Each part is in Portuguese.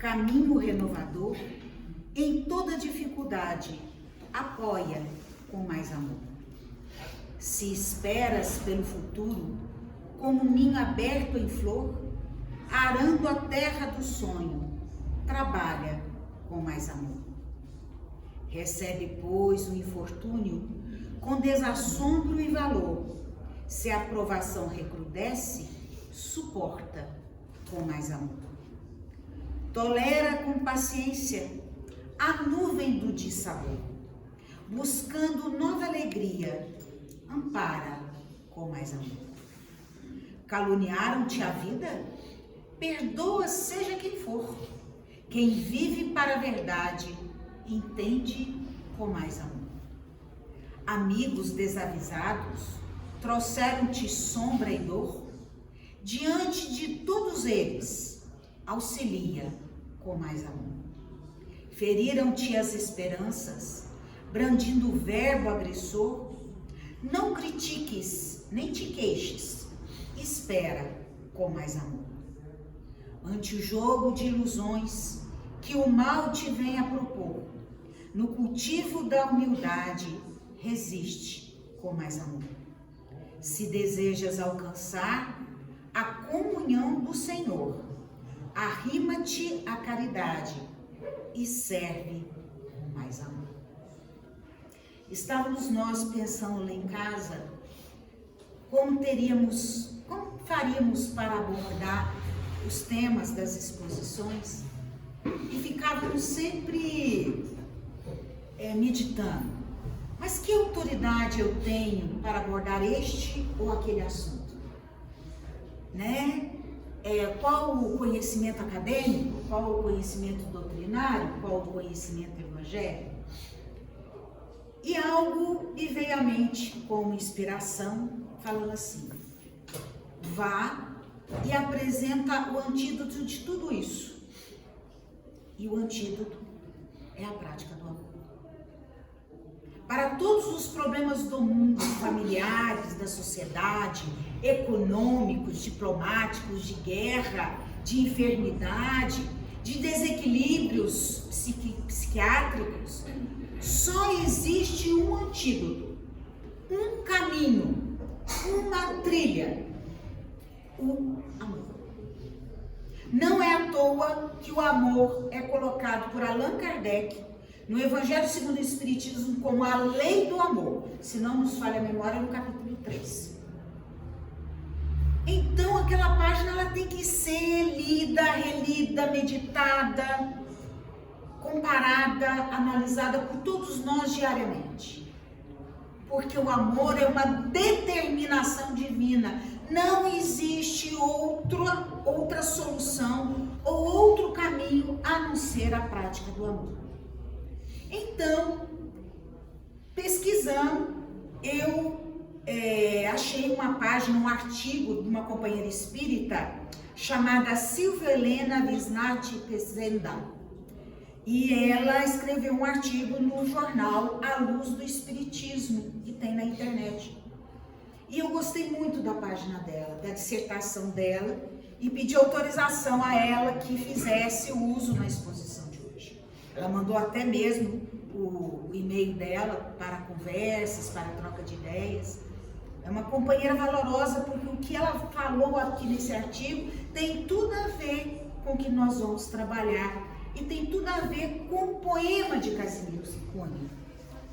caminho renovador, em toda dificuldade, apoia com mais amor. Se esperas pelo futuro, como ninho aberto em flor, arando a terra do sonho, trabalha com mais amor. Recebe, pois, o infortúnio com desassombro e valor. Se a provação recrudesce, suporta com mais amor. Tolera com paciência a nuvem do dissabor. Buscando nova alegria, ampara com mais amor. Caluniaram-te a vida? Perdoa seja quem for. Quem vive para a verdade, entende com mais amor. Amigos desavisados, trouxeram-te sombra e dor. Diante de todos eles, auxilia com mais amor. Feriram-te as esperanças, brandindo o verbo agressor. Não critiques, nem te queixes, espera com mais amor. Ante o jogo de ilusões que o mal te vem a propor, no cultivo da humildade, resiste com mais amor. Se desejas alcançar a comunhão do Senhor, arrima-te à caridade e serve com mais amor. Estávamos nós pensando lá em casa, como faríamos para abordar os temas das exposições, e ficávamos sempre meditando. Mas que autoridade eu tenho para abordar este ou aquele assunto? Né? Qual o conhecimento acadêmico? Qual o conhecimento doutrinário? Qual o conhecimento evangélico? E algo me veio à mente como inspiração, falando assim: vá e apresenta o antídoto de tudo isso. E o antídoto é a prática do amor. Para todos os problemas do mundo, familiares, da sociedade, econômicos, diplomáticos, de guerra, de enfermidade, de desequilíbrios psiquiátricos, só existe um antídoto, um caminho, uma trilha: o amor. Não é à toa que o amor é colocado por Allan Kardec no Evangelho segundo o Espiritismo como a lei do amor, se não nos falha a memória, no capítulo 3. Então aquela página ela tem que ser lida, relida, meditada, comparada, analisada por todos nós diariamente. Porque o amor é uma determinação divina. Não existe outra solução ou outro caminho a não ser a prática do amor. Então, pesquisando, eu achei uma página, um artigo de uma companheira espírita chamada Silvia Helena Visnati Pesendal. E ela escreveu um artigo no jornal A Luz do Espiritismo, que tem na internet. E eu gostei muito da página dela, da dissertação dela, e pedi autorização a ela que fizesse o uso na exposição de hoje. Ela mandou até mesmo o e-mail dela para conversas, para troca de ideias. É uma companheira valorosa, porque o que ela falou aqui nesse artigo tem tudo a ver com o que nós vamos trabalhar. E tem tudo a ver com o poema de Casimiro Ciccone,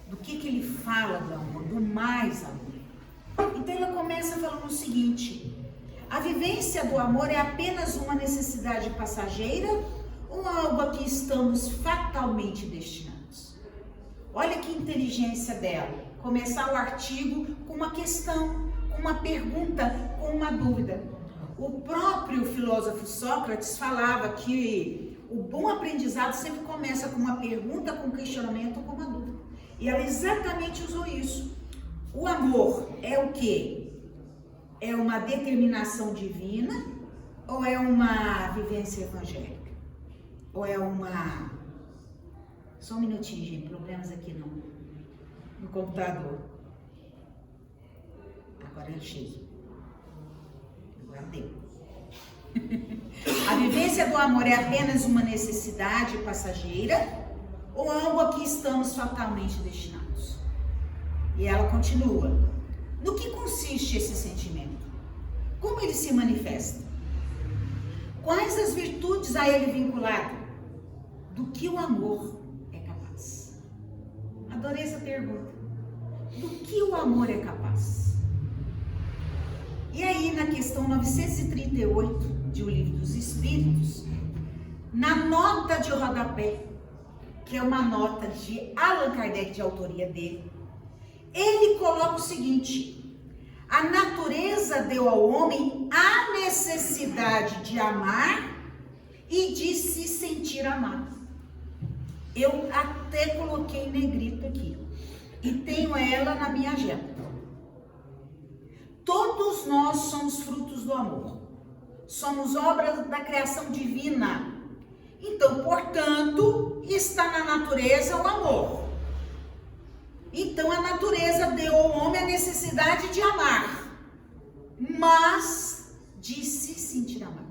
do que ele fala do amor, do mais amor. Então ela começa falando o seguinte: a vivência do amor é apenas uma necessidade passageira ou algo a que estamos fatalmente destinados? Olha que inteligência dela, começar o artigo com uma questão, com uma pergunta, com uma dúvida. O próprio filósofo Sócrates falava que o bom aprendizado sempre começa com uma pergunta, com um questionamento ou com uma dúvida. E ela exatamente usou isso. O amor é o quê? É uma determinação divina ou é uma vivência evangélica? Ou é uma... Só um minutinho, gente, problemas aqui no computador. Agora eu achei. Agora deu. A vivência do amor é apenas uma necessidade passageira ou algo a que estamos fatalmente destinados? E ela continua. No que consiste esse sentimento? Como ele se manifesta? Quais as virtudes a ele vinculado? Do que o amor é capaz? Adorei essa pergunta. Do que o amor é capaz? E aí, na questão 938 de O Livro dos Espíritos, na nota de rodapé, que é uma nota de Allan Kardec, de autoria dele, ele coloca o seguinte: a natureza deu ao homem a necessidade de amar e de se sentir amado. Eu até coloquei em negrito aqui e tenho ela na minha agenda. Todos nós somos frutos do amor. Somos obras da criação divina. Então, portanto, está na natureza o amor. Então, a natureza deu ao homem a necessidade de amar, mas de se sentir amado.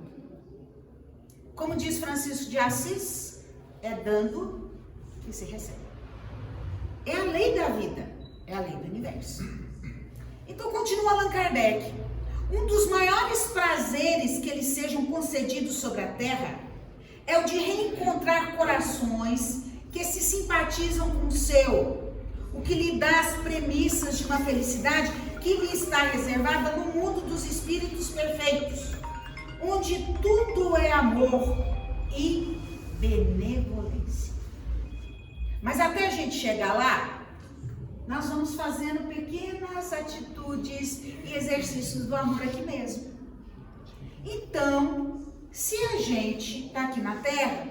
Como diz Francisco de Assis, é dando que se recebe. É a lei da vida, é a lei do universo. Então, continua Allan Kardec. Um dos maiores prazeres que lhes sejam concedidos sobre a terra é o de reencontrar corações que se simpatizam com o seu, o que lhe dá as premissas de uma felicidade que lhe está reservada no mundo dos espíritos perfeitos, onde tudo é amor e benevolência. Mas até a gente chegar lá, nós vamos fazendo pequenas atitudes e exercícios do amor aqui mesmo. Então, se a gente está aqui na Terra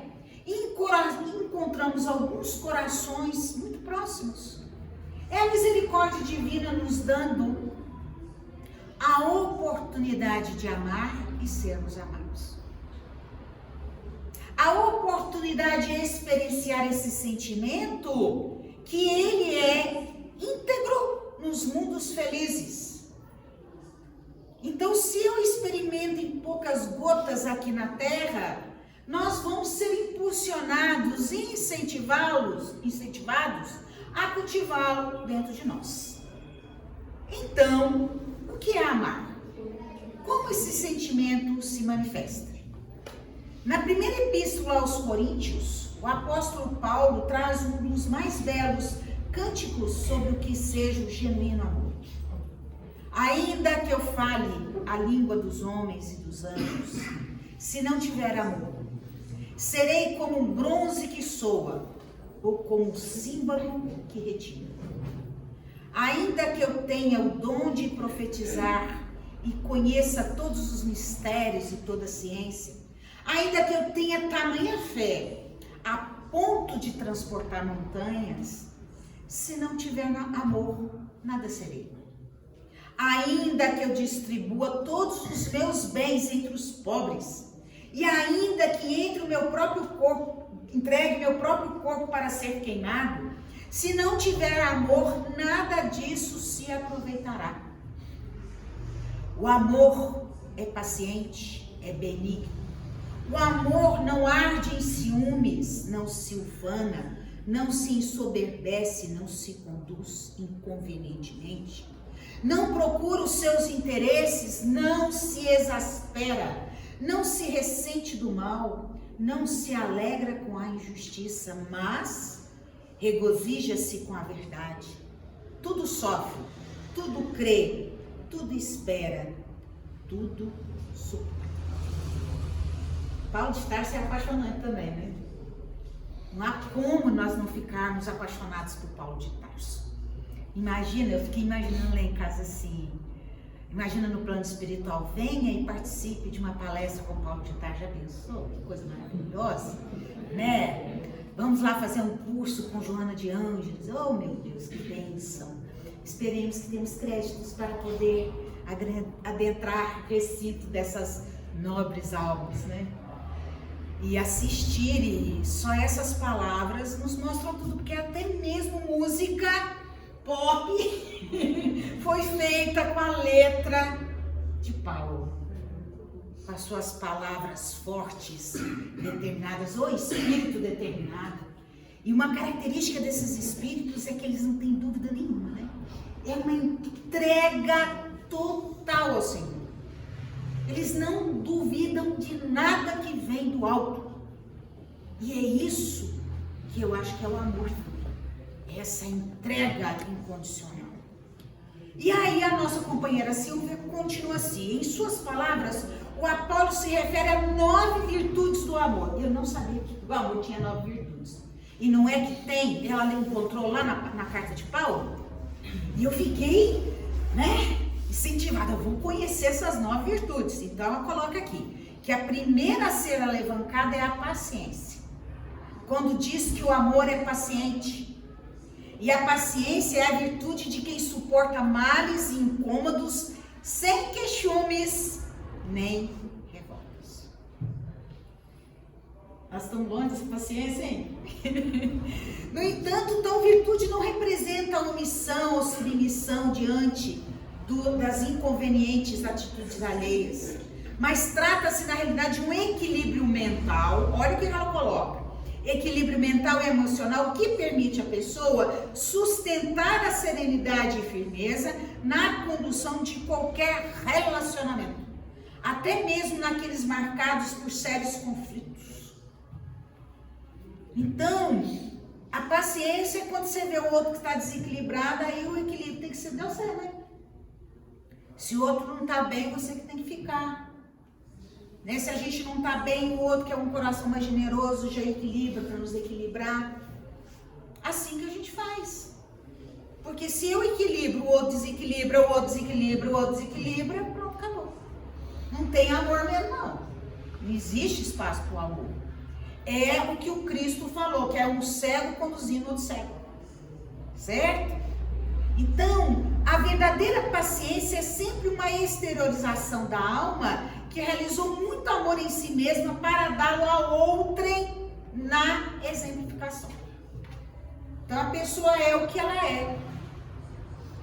e encontramos alguns corações muito próximos, é a misericórdia divina nos dando a oportunidade de amar e sermos amados. A oportunidade de experienciar esse sentimento que ele é íntegro nos mundos felizes. Então, se eu experimento em poucas gotas aqui na Terra, nós vamos ser impulsionados e incentivados a cultivá-lo dentro de nós. Então, o que é amar? Como esse sentimento se manifesta? Na primeira epístola aos Coríntios, o apóstolo Paulo traz um dos mais belos cânticos sobre o que seja o genuíno amor. Ainda que eu fale a língua dos homens e dos anjos, se não tiver amor, serei como um bronze que soa, ou como um símbolo que retira. Ainda que eu tenha o dom de profetizar e conheça todos os mistérios e toda a ciência, ainda que eu tenha tamanha fé a ponto de transportar montanhas, se não tiver amor, nada serei. Ainda que eu distribua todos os meus bens entre os pobres, e ainda que entregue o meu próprio corpo para ser queimado, se não tiver amor, nada disso se aproveitará. O amor é paciente, é benigno. O amor não arde em ciúmes, não se ufana, não se ensoberbece, não se conduz inconvenientemente, não procura os seus interesses, não se exaspera, não se ressente do mal, não se alegra com a injustiça, mas regozija-se com a verdade. Tudo sofre, tudo crê, tudo espera, tudo suporta. Paulo de Tarso é apaixonante também, né? Não há como nós não ficarmos apaixonados por Paulo de Tarso. Imagina, eu fiquei imaginando lá em casa assim, imagina no plano espiritual, venha e participe de uma palestra com Paulo de Tarso, já pensou? Que coisa maravilhosa, né? Vamos lá fazer um curso com Joana de Ângeles, oh meu Deus, que bênção. Esperemos que temos créditos para poder adentrar o recinto dessas nobres almas, né? E assistir, e só essas palavras nos mostram tudo, porque até mesmo música pop foi feita com a letra de Paulo. com as suas palavras fortes, determinadas, ou espírito determinado. E uma característica desses espíritos é que eles não têm dúvida nenhuma, né? É uma entrega total ao Senhor. Eles não duvidam de nada que vem do alto. E é isso que eu acho que é o amor. Essa entrega incondicional. E aí a nossa companheira Silvia continua assim. Em suas palavras, o Apolo se refere a 9 virtudes do amor. Eu não sabia que o amor tinha 9 virtudes. E não é que tem, ela encontrou lá na carta de Paulo. E eu fiquei, incentivada. Eu vou conhecer essas 9 virtudes. Então ela coloca aqui, que a primeira a ser alavancada é a paciência. Quando diz que o amor é paciente. E a paciência é a virtude de quem suporta males e incômodos, sem queixumes nem revoltas. Nós estamos longe dessa paciência, hein? No entanto, tal virtude não representa omissão ou submissão diante das inconvenientes atitudes alheias, mas trata-se, na realidade, de um equilíbrio mental. Olha o que ela coloca. Equilíbrio mental e emocional que permite à pessoa sustentar a serenidade e firmeza na condução de qualquer relacionamento, até mesmo naqueles marcados por sérios conflitos. Então, a paciência é quando você vê o outro que está desequilibrado, aí o equilíbrio tem que ser Deus, né? Se o outro não está bem, você que tem que ficar. Se a gente não está bem, o outro que é um coração mais generoso já equilibra para nos equilibrar. Assim que a gente faz. Porque se eu equilibro, o outro desequilibra, o outro desequilibra, o outro desequilibra, pronto, acabou. Não tem amor mesmo, não. Não existe espaço para o amor. É o que o Cristo falou, que é um cego conduzindo outro cego. Certo? Então, a verdadeira paciência é sempre uma exteriorização da alma que realizou muito amor em si mesma para dá-lo a outrem na exemplificação. Então, a pessoa é o que ela é.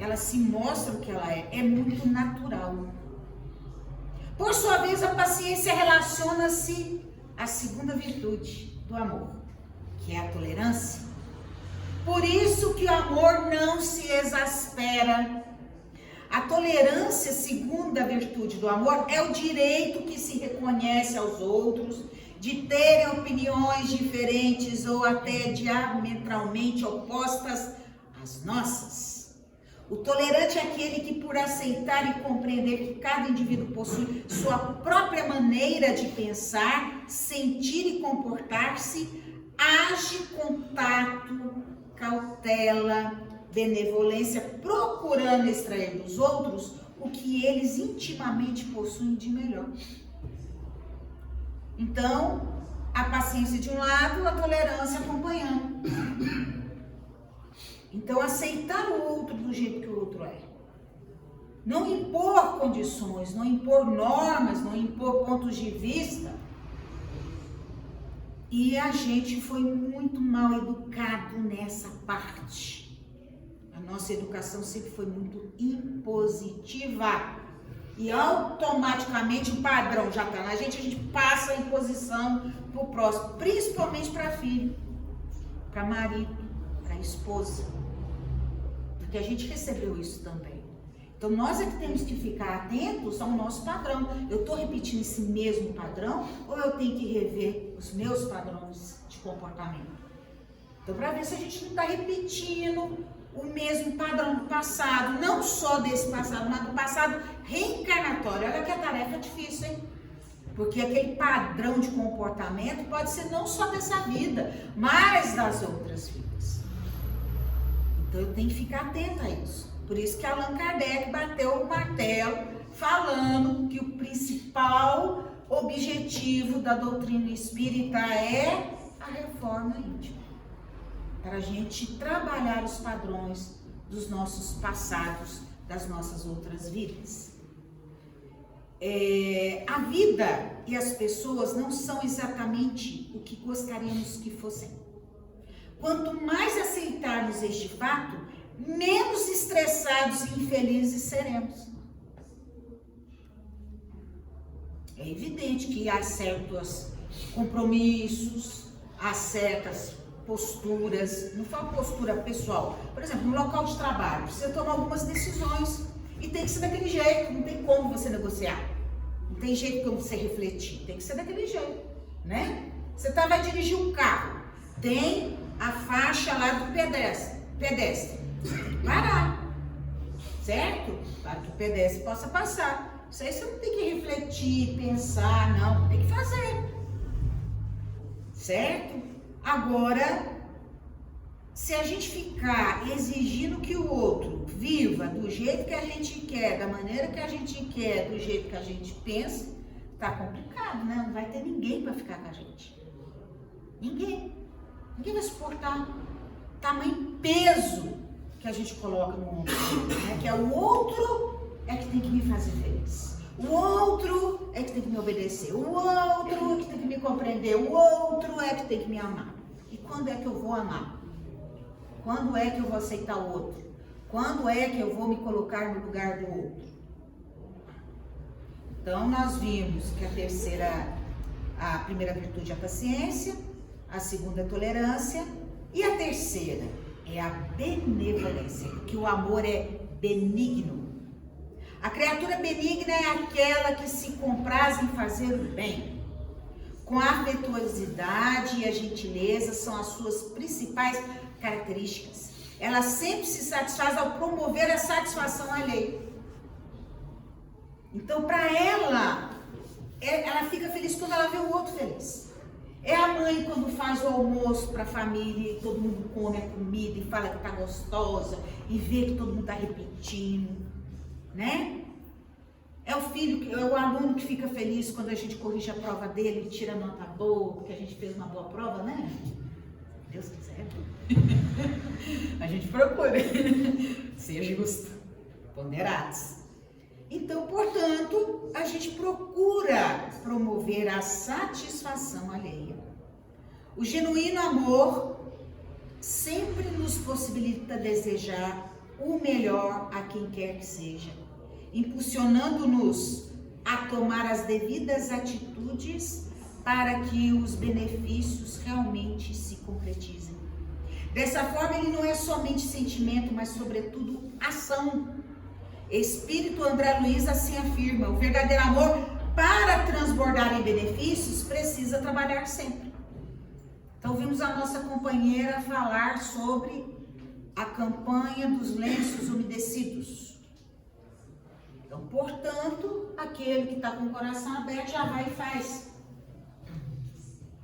Ela se mostra o que ela é. É muito natural. Por sua vez, a paciência relaciona-se à segunda virtude do amor, que é a tolerância. Por isso que o amor não se exaspera. A tolerância, segunda virtude do amor, é o direito que se reconhece aos outros de terem opiniões diferentes ou até diametralmente opostas às nossas. O tolerante é aquele que, por aceitar e compreender que cada indivíduo possui sua própria maneira de pensar, sentir e comportar-se, age com tato, cautela, benevolência, procurando extrair dos outros o que eles intimamente possuem de melhor. Então, a paciência de um lado, a tolerância acompanhando. Então, aceitar o outro do jeito que o outro é. Não impor condições, não impor normas, não impor pontos de vista. E a gente foi muito mal educado nessa parte. A nossa educação sempre foi muito impositiva. E automaticamente o padrão já está na gente, a gente passa a imposição para o próximo, principalmente para filho, para marido, para esposa. Porque a gente recebeu isso também. Então nós é que temos que ficar atentos ao nosso padrão. Eu estou repetindo esse mesmo padrão ou eu tenho que rever os meus padrões de comportamento? Então, para ver se a gente não está repetindo o mesmo padrão do passado, não só desse passado, mas do passado reencarnatório. Olha que a tarefa é difícil, hein? Porque aquele padrão de comportamento pode ser não só dessa vida, mas das outras vidas. Então eu tenho que ficar atenta a isso. Por isso que Allan Kardec bateu o martelo falando que o principal objetivo da doutrina espírita é a reforma íntima. Para a gente trabalhar os padrões dos nossos passados, das nossas outras vidas. A vida e as pessoas não são exatamente o que gostaríamos que fossem. Quanto mais aceitarmos este fato, menos estressados e infelizes seremos. É evidente que há certos compromissos, há certas posturas, não falo postura pessoal, por exemplo, no local de trabalho, você toma algumas decisões e tem que ser daquele jeito, não tem como você negociar, não tem jeito como você refletir, tem que ser daquele jeito, né? Você vai dirigir um carro, tem a faixa lá do pedestre, parar, certo? Para que o pedestre possa passar. Isso aí você não tem que refletir, pensar, não, tem que fazer, certo? Agora, se a gente ficar exigindo que o outro viva do jeito que a gente quer, da maneira que a gente quer, do jeito que a gente pensa, tá complicado, né? Não vai ter ninguém para ficar com a gente. Ninguém vai suportar o tamanho peso que a gente coloca no ombro, né? Que é o outro é que tem que me fazer feliz. O outro é que tem que me obedecer. O outro é que tem que me compreender. O outro é que tem que me amar. E quando é que eu vou amar? Quando é que eu vou aceitar o outro? Quando é que eu vou me colocar no lugar do outro? Então, nós vimos que a primeira virtude é a paciência, a segunda é a tolerância e a terceira é a benevolência, porque o amor é benigno. A criatura benigna é aquela que se compraz em fazer o bem. Com a afetuosidade e a gentileza são as suas principais características. Ela sempre se satisfaz ao promover a satisfação alheia. Então, para ela fica feliz quando ela vê o outro feliz. É a mãe quando faz o almoço para a família e todo mundo come a comida e fala que tá gostosa e vê que todo mundo tá repetindo, né? É o filho, é o aluno que fica feliz quando a gente corrige a prova dele e tira nota boa, porque a gente fez uma boa prova, né? Deus quiser. A gente procura ser justo, ponderados. Então, portanto, a gente procura promover a satisfação alheia. O genuíno amor sempre nos possibilita desejar o melhor a quem quer que seja, impulsionando-nos a tomar as devidas atitudes para que os benefícios realmente se concretizem. Dessa forma, ele não é somente sentimento, mas sobretudo ação. Espírito André Luiz assim afirma: o verdadeiro amor, para transbordar em benefícios, precisa trabalhar sempre. Então, vimos a nossa companheira falar sobre a campanha dos lenços umedecidos. Então, portanto, aquele que está com o coração aberto já vai e faz.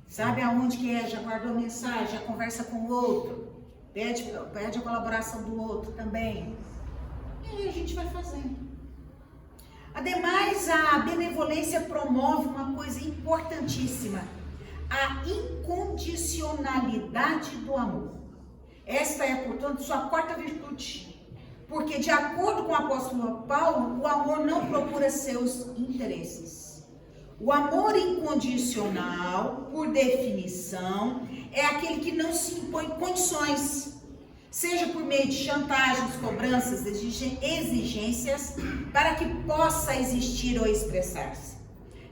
Sabe aonde que é? Já guardou mensagem, já conversa com o outro, pede a colaboração do outro também. E aí a gente vai fazendo. Ademais, a benevolência promove uma coisa importantíssima: a incondicionalidade do amor. Esta é, portanto, sua quarta virtude. Porque, de acordo com o apóstolo Paulo, o amor não procura seus interesses. O amor incondicional, por definição, é aquele que não se impõe condições, seja por meio de chantagens, cobranças, exigências, para que possa existir ou expressar-se.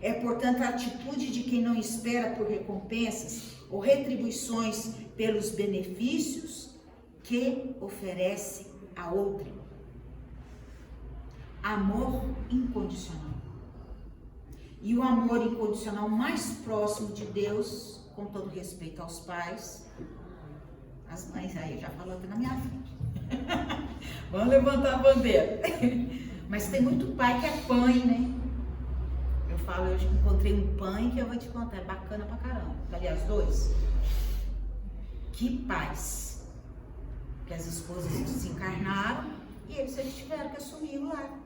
É, portanto, a atitude de quem não espera por recompensas ou retribuições pelos benefícios que oferece a outrem. Amor incondicional. E o amor incondicional mais próximo de Deus, com todo respeito aos pais, as mães aí já falou aqui na minha frente. Vamos levantar a bandeira. Mas tem muito pai que é pai, né? Eu falo, eu encontrei um pai que eu vou te contar, é bacana pra caramba. Aliás, dois. Que pais. Que as esposas desencarnaram e eles tiveram que assumir o lar.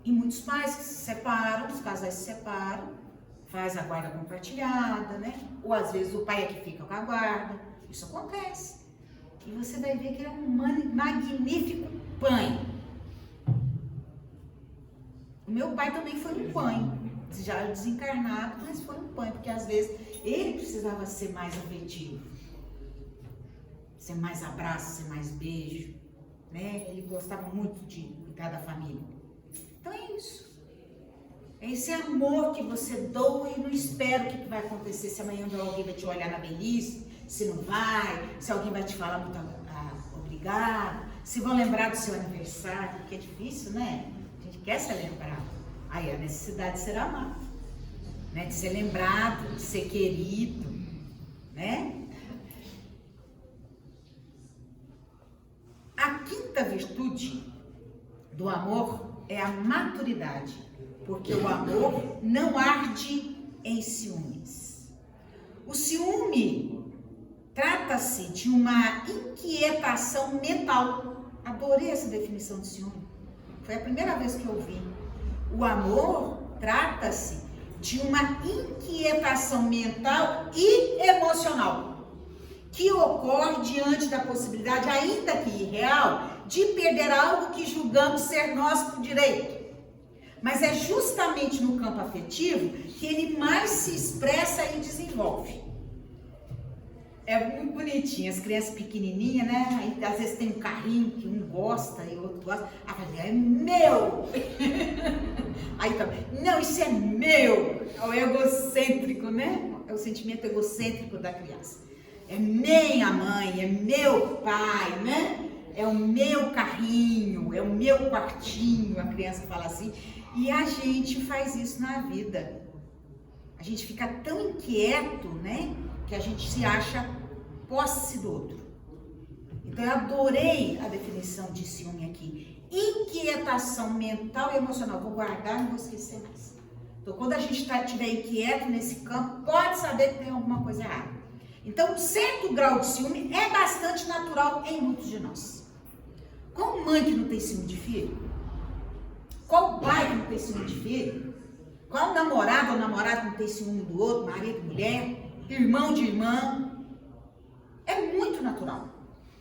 E muitos pais que se separam, os casais se separam, faz a guarda compartilhada, né? Ou às vezes o pai é que fica com a guarda. Isso acontece. E você vai ver que ele é um magnífico pai. O meu pai também foi um pai, já desencarnado, mas foi um pai, porque às vezes ele precisava ser mais afetivo, ser mais abraço, ser mais beijo, né? Ele gostava muito de cuidar da família. Então é isso. É esse amor que você doa e não espera o que vai acontecer, se amanhã alguém vai te olhar na velhice, se não vai, se alguém vai te falar muito obrigado, se vão lembrar do seu aniversário, que é difícil, né? A gente quer ser lembrado. Aí a necessidade de ser amado, né? De ser lembrado, de ser querido, né? A quinta virtude do amor é a maturidade, porque o amor não arde em ciúmes. O ciúme trata-se de uma inquietação mental. Adorei essa definição de ciúme. Foi a primeira vez que eu ouvi. O amor trata-se de uma inquietação mental e emocional que ocorre diante da possibilidade, ainda que irreal, de perder algo que julgamos ser nosso por direito. Mas é justamente no campo afetivo que ele mais se expressa e desenvolve. É muito bonitinho, as crianças pequenininhas, né? Aí, às vezes tem um carrinho que um gosta e o outro gosta. Ah, é meu! Aí também, não, isso é meu! É o egocêntrico, né? É o sentimento egocêntrico da criança. É minha mãe, é meu pai, né? É o meu carrinho, é o meu quartinho, a criança fala assim. E a gente faz isso na vida. A gente fica tão inquieto, né? Que a gente se acha posse do outro. Então eu adorei a definição de ciúme aqui. Inquietação mental e emocional. Vou guardar e não vou esquecer mais. Então quando a gente estiver inquieto nesse campo, pode saber que tem alguma coisa errada. Então um certo grau de ciúme é bastante natural em muitos de nós. Qual mãe que não tem ciúme de filho? Qual pai que não tem ciúme de filho? Qual namorado ou namorado que não tem ciúme do outro, marido, mulher, irmão de irmã? É muito natural.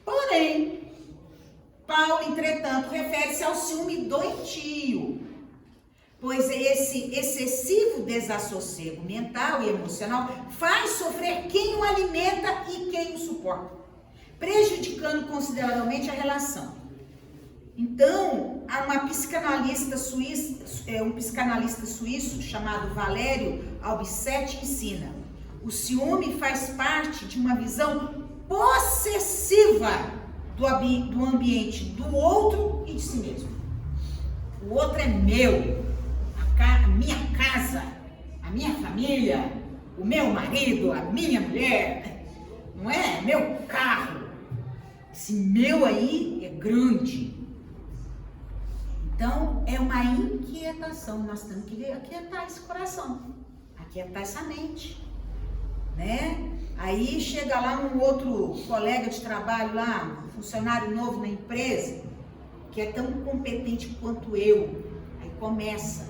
Porém, Paulo, entretanto, refere-se ao ciúme doentio, pois esse excessivo desassossego mental e emocional faz sofrer quem o alimenta e quem o suporta, prejudicando consideravelmente a relação. Então, há um psicanalista suíço chamado Valério Albicete ensina: o ciúme faz parte de uma visão possessiva do ambiente do outro e de si mesmo. O outro é meu, a minha casa, a minha família, o meu marido, a minha mulher, não é? Meu carro. Esse meu aí é grande. Então, é uma inquietação, nós temos que aquietar esse coração, aquietar essa mente, né? Aí chega lá um outro colega de trabalho lá, um funcionário novo na empresa, que é tão competente quanto eu. Aí começa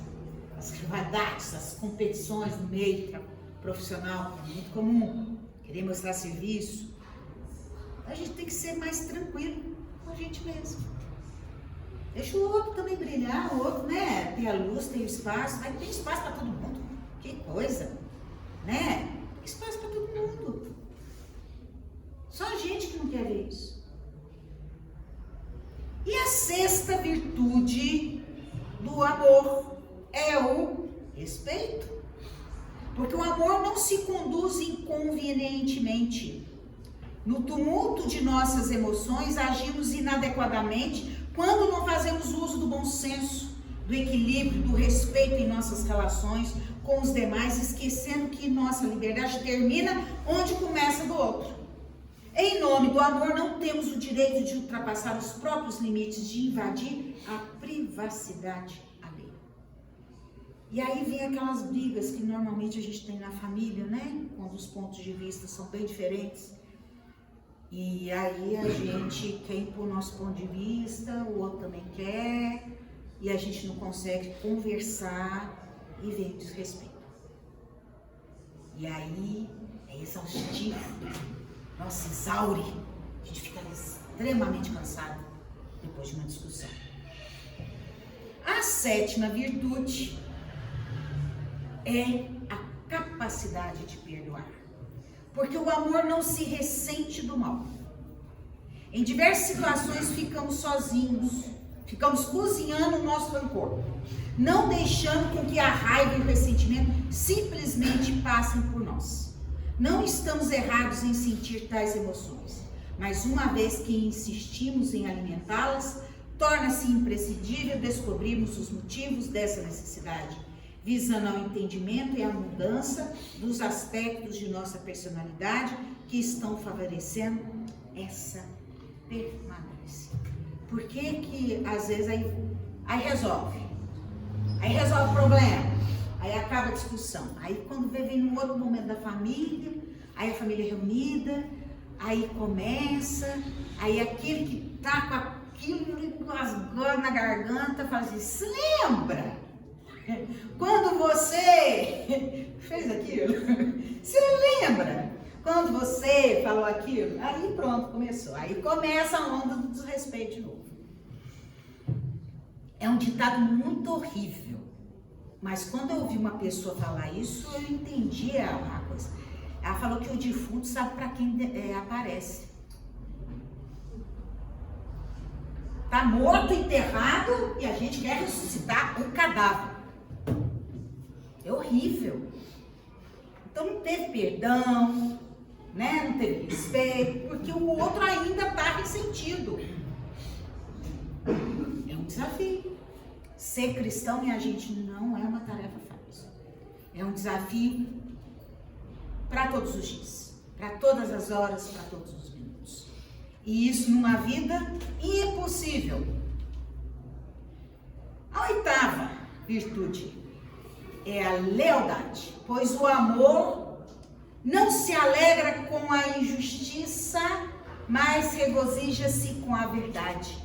as rivalidades, as competições no meio profissional, é muito comum, querer mostrar serviço. A gente tem que ser mais tranquilo com a gente mesmo. Deixa o outro também brilhar, o outro, né? Tem a luz, tem o espaço, mas tem espaço para todo mundo. Que coisa, né? Tem espaço para todo mundo. Só a gente que não quer ver isso. E a sexta virtude do amor é o respeito. Porque o amor não se conduz inconvenientemente. No tumulto de nossas emoções, agimos inadequadamente quando não fazemos uso do bom senso, do equilíbrio, do respeito em nossas relações com os demais, esquecendo que nossa liberdade termina onde começa do outro. Em nome do amor, não temos o direito de ultrapassar os próprios limites, de invadir a privacidade alheia. E aí vem aquelas brigas que normalmente a gente tem na família, né? Quando os pontos de vista são bem diferentes. E aí a gente quer impor nosso ponto de vista, o outro também quer, e a gente não consegue conversar e vem o desrespeito. E aí é exaustivo, nossa, exaure, a gente fica extremamente cansado depois de uma discussão. A sétima virtude é a capacidade de perdoar. Porque o amor não se ressente do mal. Em diversas situações ficamos sozinhos, Ficamos cozinhando o nosso rancor, não deixando com que a raiva e o ressentimento simplesmente passem por nós. Não estamos errados em sentir tais emoções, mas uma vez que insistimos em alimentá-las, torna-se imprescindível descobrirmos os motivos dessa necessidade, visando ao entendimento e à mudança dos aspectos de nossa personalidade que estão favorecendo essa permanência. Por que às vezes aí resolve o problema, aí acaba a discussão, aí quando vem num outro momento da família, aí a família é reunida, aí começa, aí aquele que tá com aquilo rasgando na garganta fala assim, se lembra? Quando você fez aquilo? Se lembra? Quando você falou aquilo? Aí pronto, começou. Aí começa a onda do desrespeito de novo. É um ditado muito horrível. Mas quando eu ouvi uma pessoa falar isso, eu entendi a coisa. Ela falou que o defunto sabe para quem aparece. Tá morto, enterrado, e a gente quer ressuscitar o cadáver. É horrível. Então não teve perdão, né? Não teve respeito, porque o outro ainda está ressentido. É um desafio. Ser cristão, minha gente, não é uma tarefa fácil. É um desafio para todos os dias, para todas as horas, para todos os minutos. E isso numa vida impossível. A oitava virtude é a lealdade, pois o amor não se alegra com a injustiça, mas regozija-se com a verdade.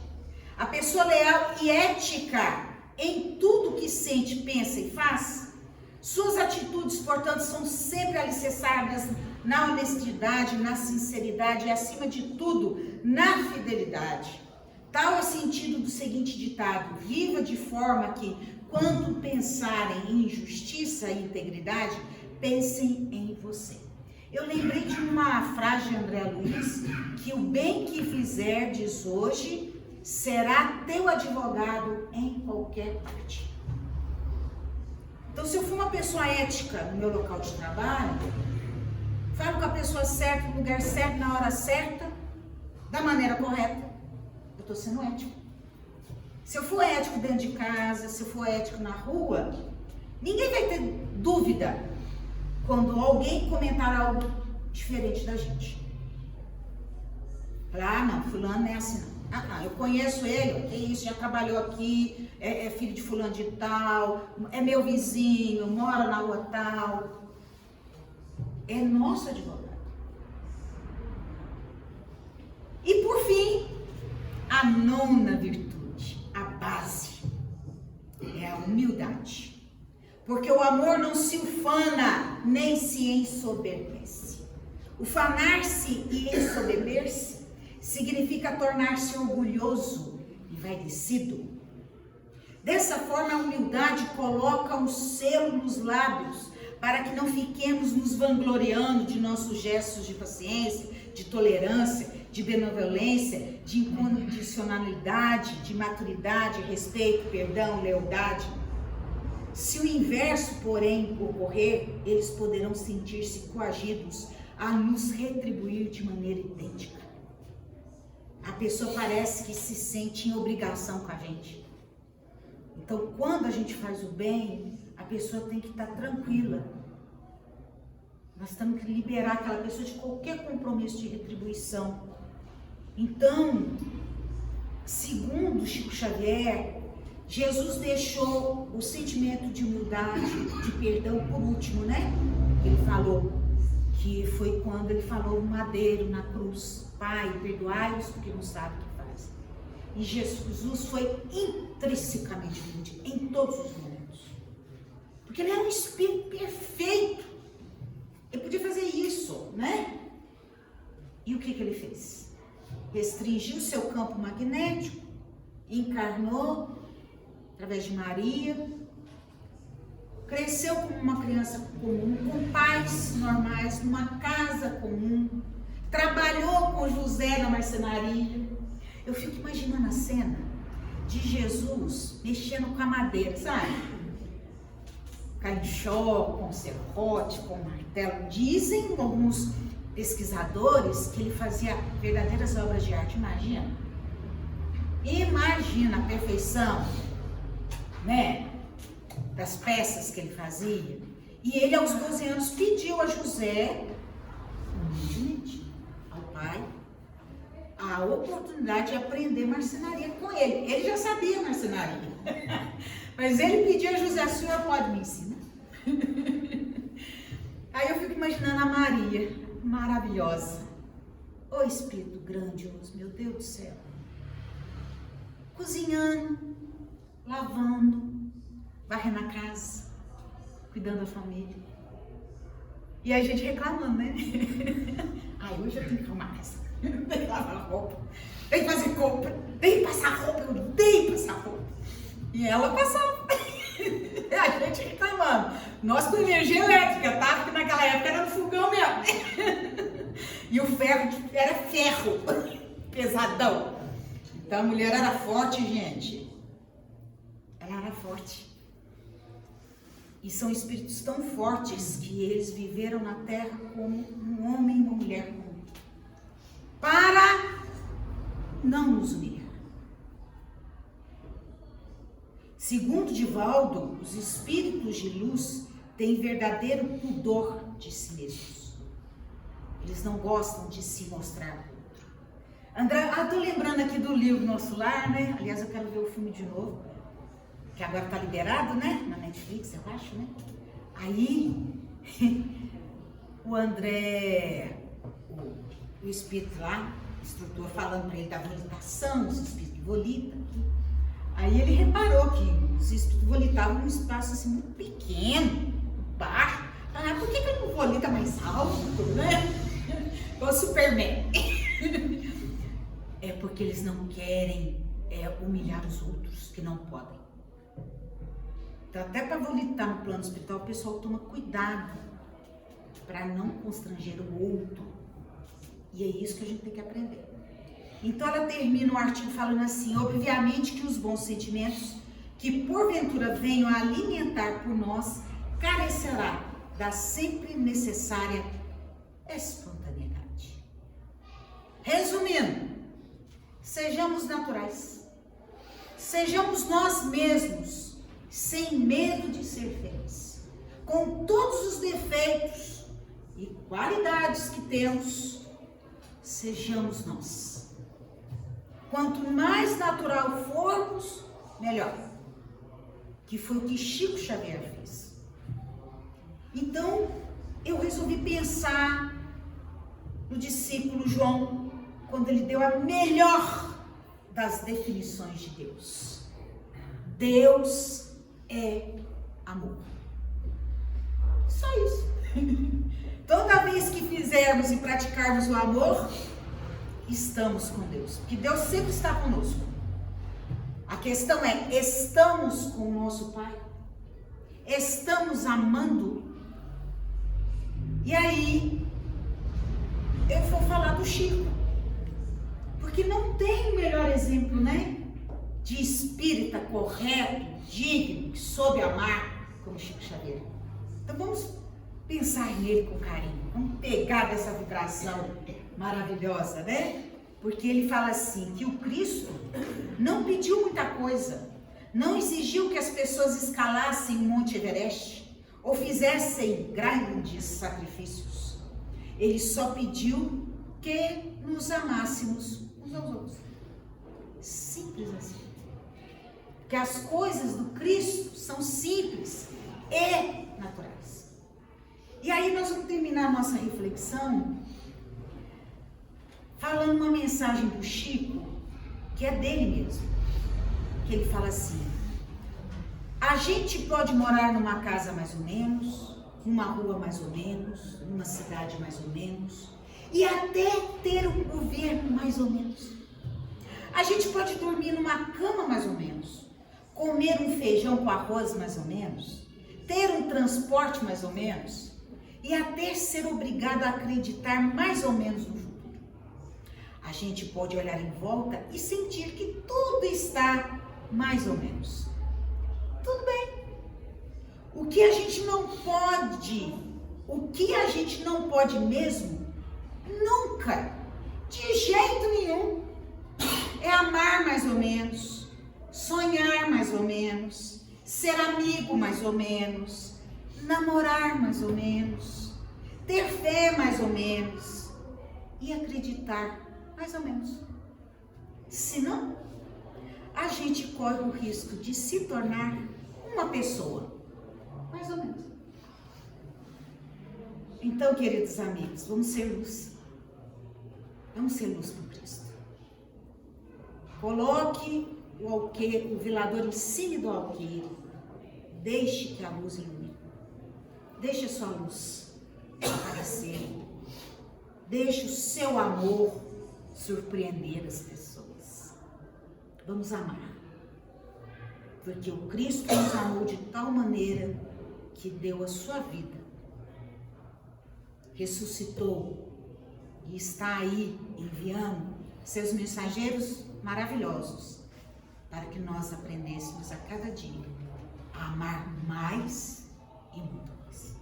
A pessoa leal e ética em tudo que sente, pensa e faz, suas atitudes, portanto, são sempre alicerçadas na honestidade, na sinceridade e, acima de tudo, na fidelidade. Tal é o sentido do seguinte ditado: viva de forma que, quando pensarem em justiça e integridade, pensem em você. Eu lembrei de uma frase de André Luiz, que o bem que fizerdes hoje será teu advogado em qualquer parte. Então, se eu for uma pessoa ética no meu local de trabalho, falo com a pessoa certa, no lugar certo, na hora certa, da maneira correta, eu estou sendo ético. Se eu for ético dentro de casa, se eu for ético na rua, ninguém vai ter dúvida quando alguém comentar algo diferente da gente. Falar, não, fulano não é assim não. Eu conheço ele, que isso, já trabalhou aqui, é filho de fulano de tal, é meu vizinho, mora na rua tal. É nosso advogado. E por fim, a nona virtude, a base, é a humildade. Porque o amor não se ufana, nem se ensoberbece. Ufanar-se e ensoberber-se significa tornar-se orgulhoso e envaidecido. Dessa forma, a humildade coloca um selo nos lábios para que não fiquemos nos vangloriando de nossos gestos de paciência, de tolerância, de benevolência, de incondicionalidade, de maturidade, respeito, perdão, lealdade. Se o inverso, porém, ocorrer, eles poderão sentir-se coagidos a nos retribuir de maneira idêntica. A pessoa parece que se sente em obrigação com a gente. Então, quando a gente faz o bem, a pessoa tem que estar tranquila. Nós temos que liberar aquela pessoa de qualquer compromisso de retribuição. Então, segundo Chico Xavier, Jesus deixou o sentimento de humildade, de perdão por último, né? Ele falou que foi quando ele falou no madeiro, na cruz: Pai, perdoai-os porque não sabem o que fazem. E Jesus foi intrinsecamente humilde em todos os momentos. Porque ele era um espírito perfeito. Ele podia fazer isso, né? E o que ele fez? Restringiu seu campo magnético, encarnou através de Maria, cresceu como uma criança comum, com pais normais, numa casa comum, trabalhou com José na marcenaria. Eu fico imaginando a cena. de Jesus mexendo com a madeira, sabe? Caixó, com serrote, com martelo. Dizem alguns pesquisadores que ele fazia verdadeiras obras de arte. Imagina a perfeição, né, das peças que ele fazia. E ele, aos 12 anos, pediu a José, humildemente, ao pai, a oportunidade de aprender marcenaria com ele. Ele já sabia marcenaria, mas ele pediu a José: o senhor pode me ensinar? Aí eu fico imaginando a Maria, maravilhosa, o Espírito grandioso, meu Deus do céu, cozinhando, lavando, varrendo a casa, cuidando da família. E a gente reclamando, né? Ai, hoje eu tenho que arrumar a casa, tem que lavar roupa, tem que fazer compra, tem que passar roupa, eu odeio passar roupa. E ela passava. A gente reclamando. Nós com energia elétrica, tá? Porque naquela época era no fogão mesmo. E o ferro era ferro, pesadão. Então a mulher era forte, gente. Ela era forte. E são espíritos tão fortes que eles viveram na terra como um homem e uma mulher comum, para não nos humilhar. Segundo Divaldo, os espíritos de luz têm verdadeiro pudor de si mesmos. Eles não gostam de se mostrar ao outro. André, tô lembrando aqui do livro Nosso Lar, né? Aliás, eu quero ver o filme de novo, que agora tá liberado, né? Na Netflix, eu acho, né? Aí, o André, o espírito lá, o instrutor, falando para ele da volitação, os espíritos que volitam. Aí ele reparou que os espíritos volitavam num espaço assim muito pequeno, baixo. Ah, por que ele não volita mais alto, né? O Superman. É porque eles não querem humilhar os outros, que não podem. Então, até para volitar no plano espiritual, o pessoal toma cuidado para não constranger o outro. E é isso que a gente tem que aprender. Então ela termina o artigo falando assim: obviamente que os bons sentimentos que porventura venham a alimentar por nós carecerá da sempre necessária espontaneidade. Resumindo, sejamos naturais, sejamos nós mesmos, sem medo de ser felizes, com todos os defeitos e qualidades que temos, sejamos nós. Quanto mais natural formos, melhor. Que foi o que Chico Xavier fez. Então, eu resolvi pensar no discípulo João, quando ele deu a melhor das definições de Deus. Deus é amor. Só isso. Toda vez que fizermos e praticarmos o amor, estamos com Deus, porque Deus sempre está conosco. A questão é: estamos com o nosso Pai? Estamos amando? E aí, eu vou falar do Chico, porque não tem melhor exemplo, né? De espírita correto, digno, que soube amar, como Chico Xavier. Então vamos pensar nele com carinho, vamos pegar dessa vibração maravilhosa, né? Porque ele fala assim, que o Cristo não pediu muita coisa, não exigiu que as pessoas escalassem o Monte Everest ou fizessem grandes sacrifícios. Ele só pediu que nos amássemos uns aos outros. Simples assim. Porque as coisas do Cristo são simples e naturais. E aí nós vamos terminar a nossa reflexão falando uma mensagem do Chico, que é dele mesmo, que ele fala assim: a gente pode morar numa casa mais ou menos, numa rua mais ou menos, numa cidade mais ou menos, e até ter um governo mais ou menos. A gente pode dormir numa cama mais ou menos, comer um feijão com arroz mais ou menos, ter um transporte mais ou menos, e até ser obrigado a acreditar mais ou menos no futuro. A gente pode olhar em volta e sentir que tudo está mais ou menos. Tudo bem. O que a gente não pode mesmo, nunca, de jeito nenhum, é amar mais ou menos, sonhar mais ou menos, ser amigo mais ou menos, namorar mais ou menos, ter fé mais ou menos e acreditar mais ou menos. Senão, a gente corre o risco de se tornar uma pessoa mais ou menos. Então, queridos amigos, vamos ser luz. Vamos ser luz para Cristo. Coloque o velador em cima do alqueire. Deixe que a luz ilumine. Deixe a sua luz aparecer. Deixe o seu amor surpreender as pessoas. Vamos amar. Porque o Cristo nos amou de tal maneira que deu a sua vida. Ressuscitou e está aí enviando seus mensageiros maravilhosos para que nós aprendêssemos a cada dia a amar mais e muito mais.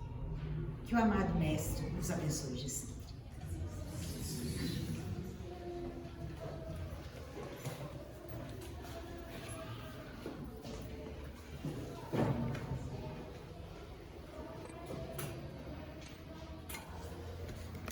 Que o amado Mestre nos abençoe.